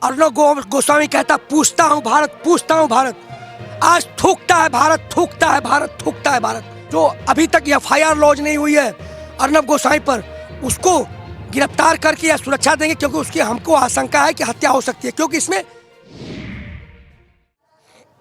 गोस्वामी कहता पूछता हूँ भारत, पूछता हूँ भारत। आज थूकता है भारत, थूकता है भारत, थूकता है भारत। जो अभी तक FIR लॉन्च नहीं हुई है अर्नब गोस्वामी पर, उसको गिरफ्तार करके या सुरक्षा देंगे, क्योंकि उसकी हमको आशंका है कि हत्या हो सकती है, क्योंकि इसमें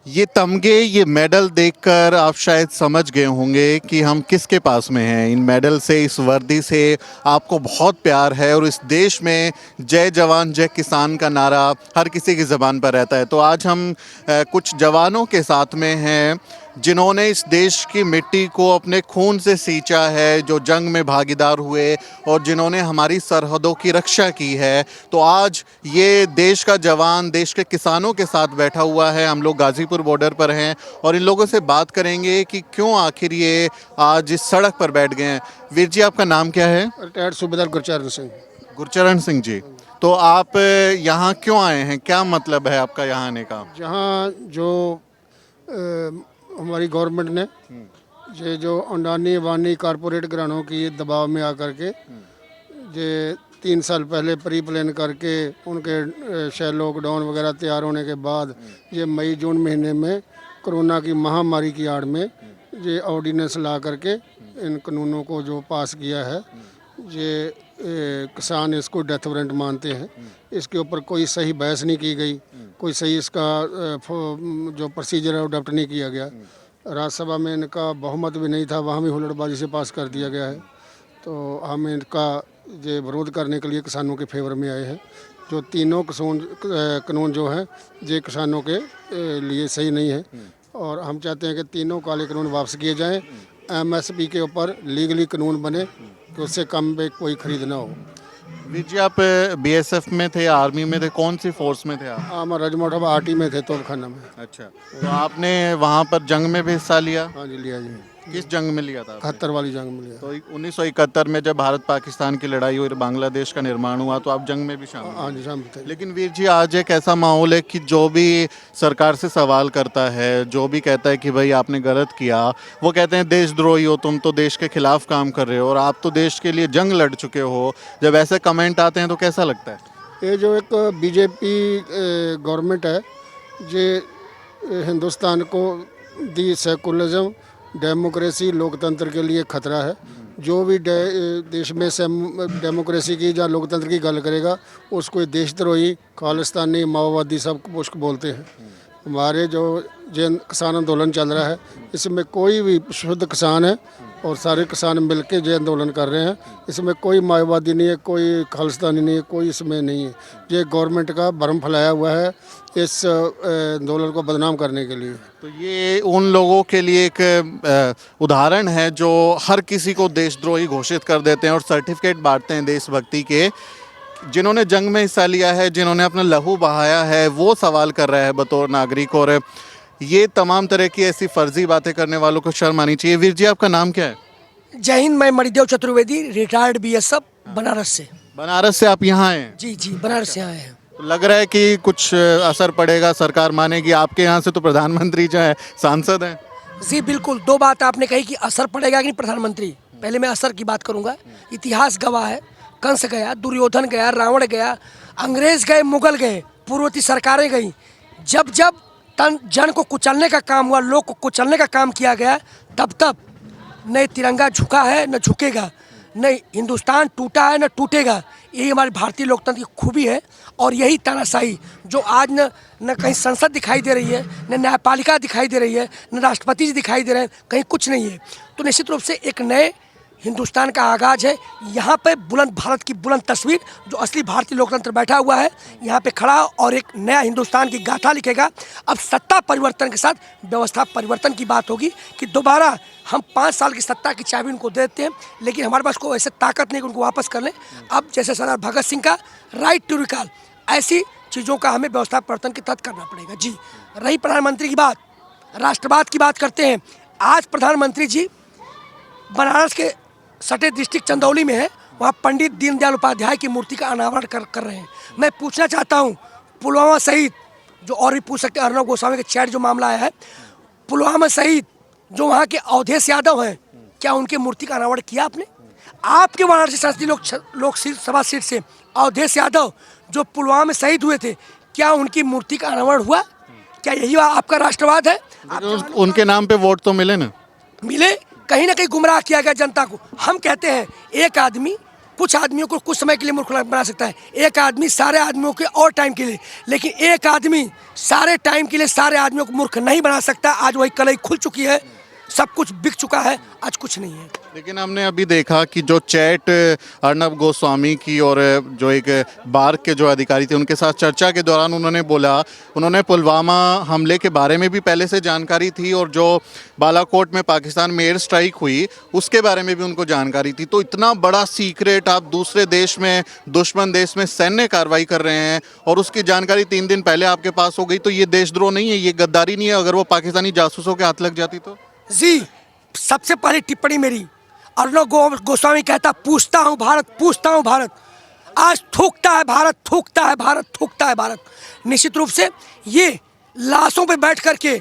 ये तमगे, ये मेडल देखकर आप शायद समझ गए होंगे कि हम किसके पास में हैं। इन मेडल से, इस वर्दी से आपको बहुत प्यार है और इस देश में जय जवान जय किसान का नारा हर किसी की ज़बान पर रहता है। तो आज हम कुछ जवानों के साथ में हैं जिन्होंने इस देश की मिट्टी को अपने खून से सींचा है, जो जंग में भागीदार हुए और जिन्होंने हमारी सरहदों की रक्षा की है। तो आज ये देश का जवान देश के किसानों के साथ बैठा हुआ है। हम लोग गाज़ीपुर बॉर्डर पर हैं और इन लोगों से बात करेंगे कि क्यों आखिर ये आज इस सड़क पर बैठ गए हैं। वीर जी, आपका नाम क्या है? रिटायर्ड सूबेदार गुरचरण सिंह। गुरचरण सिंह जी, तो आप यहाँ क्यों आए हैं? क्या मतलब है आपका यहाँ आने का? जहाँ जो हमारी गवर्नमेंट ने ये जो अंडानी अबानी कारपोरेट घरानों की दबाव में आकर के ये 3 साल पहले प्री प्लान करके उनके शायद लॉकडाउन वगैरह तैयार होने के बाद ये मई जून महीने में कोरोना की महामारी की आड़ में ये ऑर्डिनेंस ला करके इन कानूनों को जो पास किया है, ये किसान इसको डेथ वारंट मानते हैं। इसके ऊपर कोई सही बहस नहीं की गई, कोई सही इसका जो प्रोसीजर है वो अडॉप्ट नहीं किया गया। राज्यसभा में इनका बहुमत भी नहीं था, वहाँ भी हुल्लड़बाजी से पास कर दिया गया है। तो हम इनका ये विरोध करने के लिए किसानों के फेवर में आए हैं। जो तीनों कानून जो हैं ये किसानों के लिए सही नहीं है और हम चाहते हैं कि तीनों काले कानून वापस किए जाएं। MSP के ऊपर लीगली कानून बने कि उससे कम पे कोई खरीद ना हो। वीर जी, आप BSF में थे, आर्मी में थे, कौन सी फोर्स में थे आप? हम रजमोट RT में थे, तोपखाना में। अच्छा, तो आपने वहाँ पर जंग में भी हिस्सा लिया? हाँ जी, लिया जी। किस जंग में लिया था आपने? 71 वाली जंग में लिया। तो 1971 में जब भारत पाकिस्तान की लड़ाई हुई, बांग्लादेश का निर्माण हुआ, तो आप जंग में भी शामिल हाँ हुए। जी, शामिल थे। लेकिन वीर जी, आज एक ऐसा माहौल है कि जो भी सरकार से सवाल करता है, जो भी कहता है कि भाई आपने गलत किया, वो कहते हैं देशद्रोही हो तुम, तो देश के खिलाफ काम कर रहे हो और आप तो देश के लिए जंग लड़ चुके हो। जब ऐसे कमेंट आते हैं तो कैसा लगता है? ये जो एक BJP गवर्नमेंट है, ये हिंदुस्तान को दी सेकुलरिज्म, डेमोक्रेसी, लोकतंत्र के लिए खतरा है। जो भी देश में डेमोक्रेसी की या लोकतंत्र की गल करेगा उसको देशद्रोही, खालिस्तानी, माओवादी सब कुछ बोलते हैं। हमारे जो जैन किसान आंदोलन चल रहा है, इसमें कोई भी शुद्ध किसान है और सारे किसान मिलके जो आंदोलन कर रहे हैं। इसमें कोई माओवादी नहीं है, कोई खालिस्तानी नहीं है, कोई इसमें नहीं है। ये गवर्नमेंट का भ्रम फैलाया हुआ है इस आंदोलन को बदनाम करने के लिए। तो ये उन लोगों के लिए एक उदाहरण है जो हर किसी को देशद्रोही घोषित कर देते हैं और सर्टिफिकेट बांटते हैं देशभक्ति के। जिन्होंने जंग में हिस्सा लिया है, जिन्होंने अपना लहू बहाया है, वो सवाल कर रहा है बतौर नागरिक। और ये तमाम तरह की ऐसी फर्जी बातें करने वालों को शर्म आनी चाहिए। वीर जी, आपका नाम क्या है? जय हिंद, मैं मणिदेव चतुर्वेदी, रिटायर्ड BSF, बनारस से। बनारस से आप यहाँ आए हैं? जी जी, बनारस से आए हैं। तो लग रहा है कि कुछ असर पड़ेगा, सरकार मानेगी। आपके यहाँ से तो प्रधानमंत्री जो है सांसद हैं। जी बिल्कुल, 2 बात आपने कही कि असर पड़ेगा कि नहीं प्रधानमंत्री। पहले मैं असर की बात करूंगा। इतिहास गवाह है, कंस गया, दुर्योधन गया, रावण गया, अंग्रेज गए, मुगल गए, पूर्ववर्ती सरकारें गई। जब जब तन जन को कुचलने का काम हुआ, लोग को कुचलने का काम किया गया, तब तब न तिरंगा झुका है न झुकेगा, न हिंदुस्तान टूटा है न टूटेगा। यही हमारी भारतीय लोकतंत्र की खूबी है और यही तानाशाही जो आज न कहीं संसद दिखाई दे रही है, न न्यायपालिका दिखाई दे रही है, न राष्ट्रपति जी दिखाई दे रहे हैं, कहीं कुछ नहीं है। तो निश्चित रूप से एक नए हिंदुस्तान का आगाज है। यहाँ पे बुलंद भारत की बुलंद तस्वीर, जो असली भारतीय लोकतंत्र बैठा हुआ है, यहाँ पे खड़ा और एक नया हिंदुस्तान की गाथा लिखेगा। अब सत्ता परिवर्तन के साथ व्यवस्था परिवर्तन की बात होगी कि दोबारा हम 5 साल की सत्ता की चाबी उनको देते हैं, लेकिन हमारे पास कोई ऐसे ताकत नहीं कि उनको वापस कर लें। अब जैसे सरदार भगत सिंह का राइट टू रिकॉल, ऐसी चीज़ों का हमें व्यवस्था परिवर्तन के तहत करना पड़ेगा। जी, रही प्रधानमंत्री की बात, राष्ट्रवाद की बात करते हैं। आज प्रधानमंत्री जी बनारस के सटे डिस्ट्रिक्ट चंदौली में है, वहाँ पंडित दीनदयाल उपाध्याय की मूर्ति का अनावरण कर रहे हैं। मैं पूछना चाहता हूँ, पुलवामा शहीद, जो और भी पूछ सकते हैं, अर्नब गोस्वामी के चैट जो मामला आया है, पुलवामा शहीद जो वहाँ के अवधेश यादव हैं, क्या उनके मूर्ति का अनावरण किया आपने? आपके वाराणसी संसदीय लोकसभा सीट से अवधेश यादव जो पुलवामा में शहीद हुए थे, क्या उनकी मूर्ति का अनावरण हुआ? क्या यही आपका राष्ट्रवाद है? उनके नाम पे वोट तो मिले ना। मिले, कहीं ना कहीं गुमराह किया गया जनता को। हम कहते हैं एक आदमी कुछ आदमियों को कुछ समय के लिए मूर्ख बना सकता है, एक आदमी सारे आदमियों के और टाइम के लिए, लेकिन एक आदमी सारे टाइम के लिए सारे आदमियों को मूर्ख नहीं बना सकता। आज वही कलई खुल चुकी है, सब कुछ बिक चुका है, आज कुछ नहीं है। लेकिन हमने अभी देखा कि जो चैट अर्नब गोस्वामी की और जो एक बार के जो अधिकारी थे उनके साथ चर्चा के दौरान उन्होंने बोला, उन्होंने पुलवामा हमले के बारे में भी पहले से जानकारी थी और जो बालाकोट में पाकिस्तान में एयर स्ट्राइक हुई उसके बारे में भी उनको जानकारी थी। तो इतना बड़ा सीक्रेट आप दूसरे देश में, दुश्मन देश में सैन्य कार्रवाई कर रहे हैं और उसकी जानकारी 3 दिन पहले आपके पास हो गई, तो ये देशद्रोह नहीं है, ये गद्दारी नहीं है? अगर वो पाकिस्तानी जासूसों के हाथ लग जाती तो? जी, सबसे पहली टिप्पणी मेरी, अर्नब गोस्वामी कहता पूछता हूँ भारत, पूछता हूँ भारत। आज थूकता है भारत, थूकता है भारत, थूकता है भारत। निश्चित रूप से ये लाशों पे बैठ करके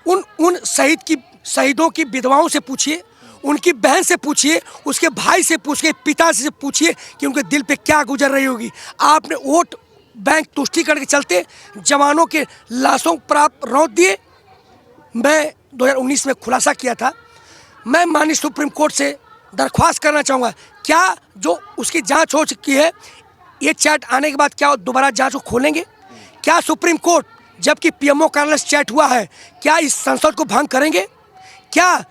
उन शहीदों की विधवाओं से पूछिए, उनकी बहन से पूछिए, उसके भाई से पूछिए, पिता से पूछिए कि उनके दिल पे क्या गुजर रही होगी। आपने वोट बैंक तुष्टिकरण के चलते जवानों के लाशों पर आप रौंद दिए। मैं 2019 में खुलासा किया था, मैं माननीय सुप्रीम कोर्ट से दरख्वास्त करना चाहूँगा, क्या जो उसकी जांच हो चुकी है, ये चैट आने के बाद क्या दोबारा जांच को खोलेंगे? क्या सुप्रीम कोर्ट, जबकि पीएमओ कार्यालय से चैट हुआ है, क्या इस संसद को भंग करेंगे? क्या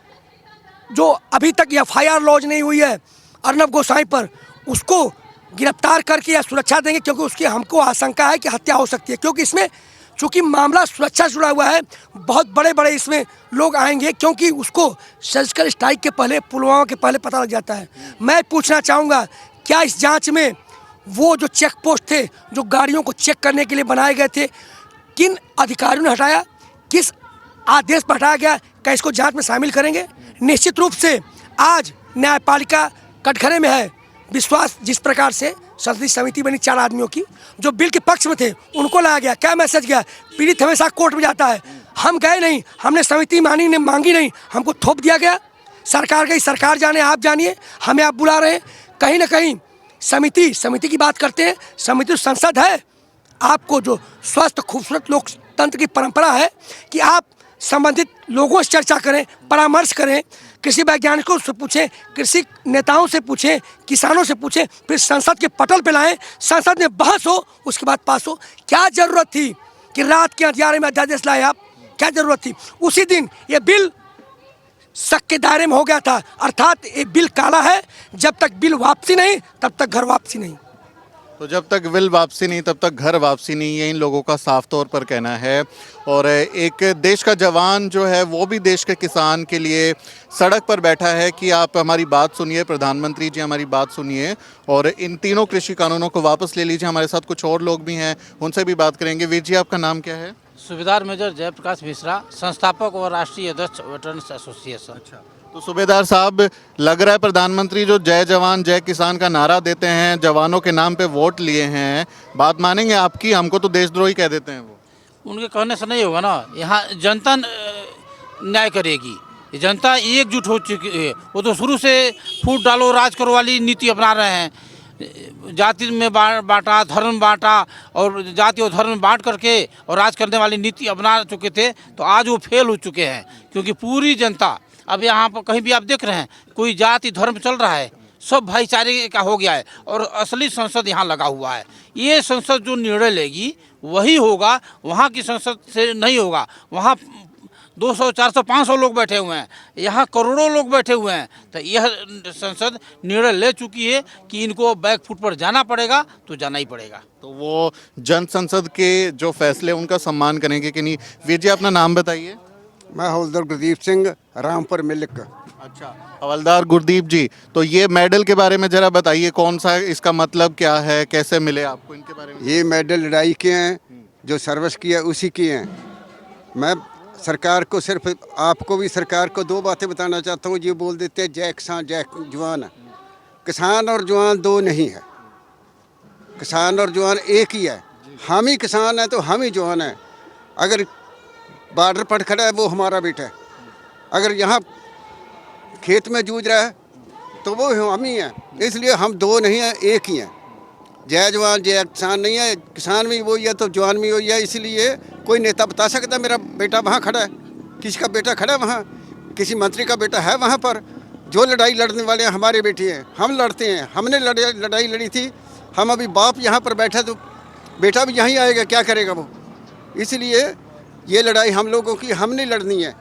जो अभी तक एफआईआर लॉन्च नहीं हुई है अर्नब गोस्वामी पर, उसको गिरफ्तार करके या सुरक्षा देंगे? क्योंकि उसकी हमको आशंका है कि हत्या हो सकती है, क्योंकि इसमें चूँकि मामला सुरक्षा से जुड़ा हुआ है, बहुत बड़े बड़े इसमें लोग आएंगे, क्योंकि उसको सर्जिकल स्ट्राइक के पहले, पुलवामा के पहले पता लग जाता है। मैं पूछना चाहूँगा, क्या इस जांच में वो जो चेक पोस्ट थे, जो गाड़ियों को चेक करने के लिए बनाए गए थे, किन अधिकारियों ने हटाया, किस आदेश पर हटाया गया, क्या इसको जांच में शामिल करेंगे? निश्चित रूप से आज न्यायपालिका कटघरे में है। विश्वास जिस प्रकार से संसदीय समिति बनी 4 आदमियों की, जो बिल के पक्ष में थे उनको लाया गया, क्या मैसेज गया? पीड़ित हमेशा कोर्ट में जाता है, हम गए नहीं, हमने समिति मांगी नहीं, हमको थोप दिया गया। सरकार गई, सरकार जाने, आप जानिए, हमें आप बुला रहे हैं। कहीं ना कहीं समिति की बात करते हैं, समिति संसद है। आपको जो स्वस्थ खूबसूरत लोकतंत्र की परंपरा है कि आप संबंधित लोगों से चर्चा करें, परामर्श करें, कृषि वैज्ञानिकों से पूछें, कृषि नेताओं से पूछें, किसानों से पूछें, फिर संसद के पटल पे लाएं, संसद में बहस हो, उसके बाद पास हो। क्या जरूरत थी कि रात के अंधियारे में अध्यादेश लाए आप? क्या जरूरत थी? उसी दिन ये बिल शक के दायरे में हो गया था, अर्थात ये बिल काला है। जब तक बिल वापसी नहीं, तब तक घर वापसी नहीं। तो जब तक बिल वापसी नहीं तब तक घर वापसी नहीं, ये इन लोगों का साफ तौर पर कहना है। और एक देश का जवान जो है वो भी देश के किसान के लिए सड़क पर बैठा है कि आप हमारी बात सुनिए, प्रधानमंत्री जी हमारी बात सुनिए और इन तीनों कृषि कानूनों को वापस ले लीजिए। हमारे साथ कुछ और लोग भी हैं, उनसे भी बात करेंगे। वीर जी, आपका नाम क्या है? सूबेदार मेजर जयप्रकाश मिश्रा, संस्थापक और राष्ट्रीय अध्यक्ष वेटरन्स एसोसिएशन। अच्छा, तो सूबेदार साहब, लग रहा है प्रधानमंत्री जो जय जवान जय किसान का नारा देते हैं, जवानों के नाम पे वोट लिए हैं, बात मानेंगे आपकी? हमको तो देशद्रोही कह देते हैं वो। उनके कहने से नहीं होगा ना, यहाँ जनता न्याय करेगी। ये जनता एकजुट हो चुकी है। वो तो शुरू से फूट डालो राज करो वाली नीति अपना रहे हैं। जाति में बांटा, धर्म बांटा और जाति और धर्म बांट करके और राज करने वाली नीति अपना चुके थे, तो आज वो फेल हो चुके हैं। क्योंकि पूरी जनता, अब यहाँ पर कहीं भी आप देख रहे हैं, कोई जाति धर्म चल रहा है, सब भाईचारे का हो गया है और असली संसद यहाँ लगा हुआ है। ये संसद जो निर्णय लेगी वही होगा, वहाँ की संसद से नहीं होगा। वहाँ 200, 400, 500 लोग बैठे हुए हैं, यहाँ करोड़ों लोग बैठे हुए हैं। तो यह संसद निर्णय ले चुकी है कि इनको बैक फुट पर जाना पड़ेगा, तो जाना ही पड़ेगा। तो वो जन संसद के जो फैसले उनका सम्मान करेंगे कि नहीं? वीर जी, अपना नाम बताइए। मैं हवलदार गुरदीप सिंह, रामपुर मिल्क। अच्छा, हवलदार गुरदीप जी, तो ये मेडल के बारे में जरा बताइए, कौन सा, इसका मतलब क्या है, कैसे मिले आपको, इनके बारे में? ये मेडल लड़ाई के हैं, जो सर्विस की है उसी की हैं। मैं सरकार को, सिर्फ आपको भी सरकार को 2 बातें बताना चाहता हूँ। ये बोल देते हैं जय किसान जय जवान। किसान और जवान 2 नहीं है, किसान और जवान एक ही है। हम ही किसान हैं तो हम ही जवान हैं। अगर बॉर्डर पर खड़ा है वो हमारा बेटा है, अगर यहाँ खेत में जूझ रहा है तो वो हम ही हैं। इसलिए हम 2 नहीं हैं, एक ही हैं। जय जवान जय किसान नहीं है, किसान भी वही है तो जवान भी वही है। इसलिए कोई नेता बता सकता है मेरा बेटा वहाँ खड़ा है, किसी का बेटा खड़ा है वहाँ, किसी मंत्री का बेटा है वहाँ पर। जो लड़ाई लड़ने वाले हैं हमारे बेटे हैं, हम लड़ते हैं, हमने लड़ाई लड़ी थी। हम अभी बाप यहाँ पर बैठा तो बेटा भी यहीं आएगा, क्या करेगा वो। इसलिए ये लड़ाई हम लोगों की हमने लड़नी है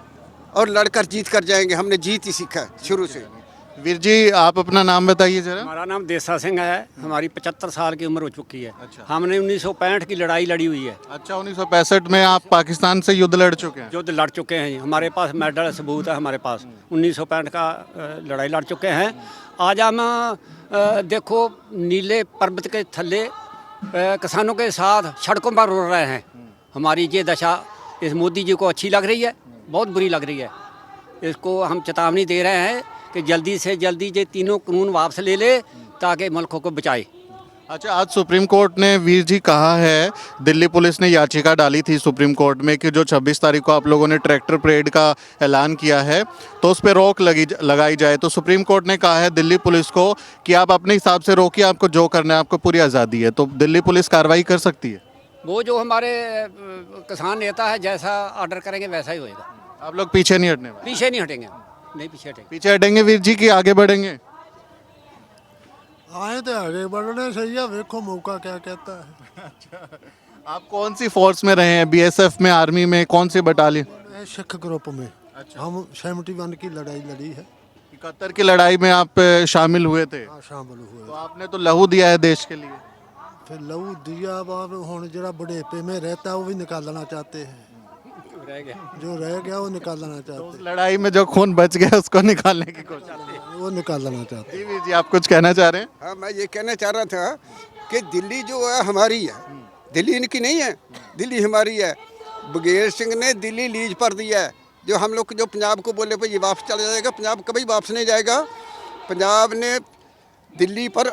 और लड़कर जीत कर जाएंगे। हमने जीत ही सीखा है शुरू से। वीर जी आप अपना नाम बताइए जरा। हमारा नाम देसा सिंह है। हमारी 75 साल की उम्र हो चुकी है। अच्छा। हमने 1965 की लड़ाई लड़ी हुई है। अच्छा, 1965 में आप पाकिस्तान से युद्ध लड़ चुके हैं। युद्ध लड़ चुके हैं, हमारे पास मेडल सबूत है। हमारे पास 1965 का लड़ाई लड़ चुके हैं। आज हम देखो नीले पर्वत के थल्ले किसानों के साथ सड़कों पर रो रहे हैं। हमारी ये दशा इस मोदी जी को अच्छी लग रही है, बहुत बुरी लग रही है। इसको हम चेतावनी दे रहे हैं कि जल्दी से जल्दी ये तीनों कानून वापस ले ले ताकि मुल्क को बचाए। अच्छा, आज सुप्रीम कोर्ट ने वीर जी कहा है, दिल्ली पुलिस ने याचिका डाली थी सुप्रीम कोर्ट में कि जो 26 तारीख को आप लोगों ने ट्रैक्टर परेड का ऐलान किया है तो उस पर रोक लगाई जाए। तो सुप्रीम कोर्ट ने कहा है दिल्ली पुलिस को कि आप अपने हिसाब से रोकिए, आपको जो करना है, आपको पूरी आज़ादी है। तो दिल्ली पुलिस कार्रवाई कर सकती है। वो जो हमारे किसान नेता है जैसा ऑर्डर करेंगे वैसा ही होएगा। आप लोग पीछे नहीं हटने वाले? पीछे नहीं हटेंगे, नहीं पीछे हटेंगे। पीछे हटेंगे वीर जी कि आगे बढ़ेंगे? आए तो आगे बढ़ने सही है, देखो मौका क्या कहता है। आप कौन सी फोर्स में रहे हैं? बीएसएफ में, आर्मी में, कौन सी बटालियन? सिख ग्रुप में। हम 71 की लड़ाई लड़ी है। 71 की लड़ाई में आप शामिल हुए थे? हाँ, शामिल हुए। तो आपने तो लहू दिया है देश के लिए। फिर लहू दिया, बाप हुन जरा बुढ़ेपे में रहता है वो भी निकालना चाहते हैं। जो रह गया वो निकालना चाहते उस लड़ाई में जो खून बच गया उसको निकालने की कोशिश। हैं, वो निकालना चाहते हैं। जी वीर जी आप कुछ कहना चाह रहे हैं? हाँ, मैं ये कहना चाह रहा था कि दिल्ली जो है हमारी है, दिल्ली इनकी नहीं है, दिल्ली हमारी है। बघेल सिंह ने दिल्ली लीज पर दिया है। जो हम लोग जो पंजाब को बोले भाई ये वापस चला जाएगा, पंजाब कभी वापस नहीं जाएगा। पंजाब ने दिल्ली पर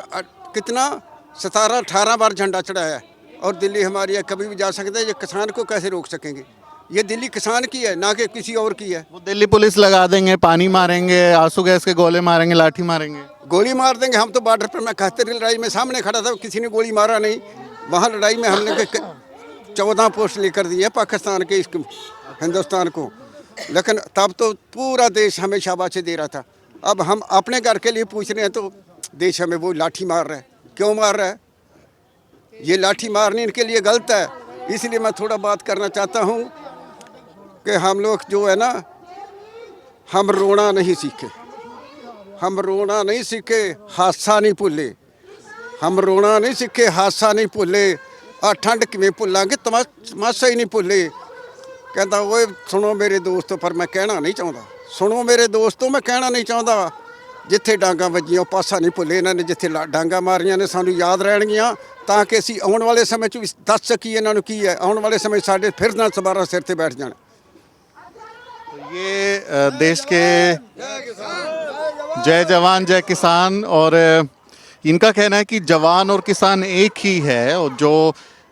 कितना 17-18 बार झंडा चढ़ाया है और दिल्ली हमारी है, कभी भी जा सकते हैं। ये किसान को कैसे रोक सकेंगे? ये दिल्ली किसान की है ना कि किसी और की है। वो दिल्ली पुलिस लगा देंगे, पानी मारेंगे, आंसू गैस के गोले मारेंगे, लाठी मारेंगे, गोली मार देंगे। हम तो बॉर्डर पर, मैं 71 की लड़ाई में सामने खड़ा था, किसी ने गोली मारा नहीं। वहाँ लड़ाई में हमने 14 पोस्ट लेकर दी है पाकिस्तान के इस हिंदुस्तान को, लेकिन तब तो पूरा देश हमें शाबाशी दे रहा था। अब हम अपने घर के लिए पूछ रहे हैं तो देश हमें वो लाठी मार रहा है। क्यों मार रहा है? ये लाठी मारनी इनके लिए गलत है। इसलिए मैं थोड़ा बात करना चाहता हूँ कि हम लोग जो है ना, हम रोना नहीं सीखे, हम रोना नहीं सीखे, हादसा नहीं भूले। हम रोना नहीं सीखे, हादसा नहीं भूले। आ ठंड किवें भुलांगे, तमाशा ही नहीं भूले। कहता ओए सुनो मेरे दोस्तों, पर मैं कहना नहीं चाहता। सुनो मेरे दोस्तों, मैं कहना नहीं चाहता। जिथे डांगा वजियां पासा नहीं भुले इन्होंने, जिथे डांगा मारियां ने सानू याद रहणगियां, ਤਾਂ ਕਿ ਅਸੀਂ ਆਉਣ ਵਾਲੇ ਸਮੇਂ 'ਚ ਵੀ ਦੱਸ ਸਕੀਏ ਇਹਨਾਂ ਨੂੰ ਕੀ ਹੈ। ਆਉਣ ਵਾਲੇ ਸਮੇਂ ਸਾਡੇ ਫਿਰ ਨਾ ਸਵਾਰਾ ਸਿਰ ਤੇ बैठ जाना। ये देश के जय जवान जय किसान, और इनका कहना है कि जवान और किसान एक ही है, और जो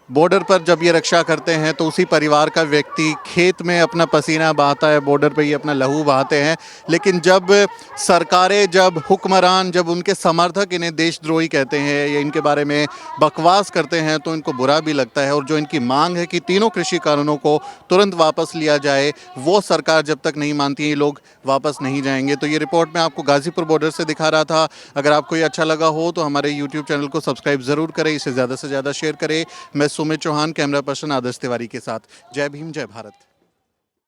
बॉर्डर पर जब ये रक्षा करते हैं तो उसी परिवार का व्यक्ति खेत में अपना पसीना बहाता है, बॉर्डर पे ये अपना लहू बहाते हैं। लेकिन जब सरकारें, जब हुक्मरान, जब उनके समर्थक इन्हें देशद्रोही कहते हैं या इनके बारे में बकवास करते हैं तो इनको बुरा भी लगता है। और जो इनकी मांग है कि तीनों कृषि कानूनों को तुरंत वापस लिया जाए, वो सरकार जब तक नहीं मानती है ये लोग वापस नहीं जाएंगे। तो ये रिपोर्ट मैं आपको गाजीपुर बॉर्डर से दिखा रहा था। अगर आपको ये अच्छा लगा हो तो हमारे यूट्यूब चैनल को सब्सक्राइब ज़रूर करें, इसे ज़्यादा से ज़्यादा शेयर करें। मैं सुमित चौहान, कैमरा पर्सन आदर्श तिवारी के साथ। जय भीम, जय भारत।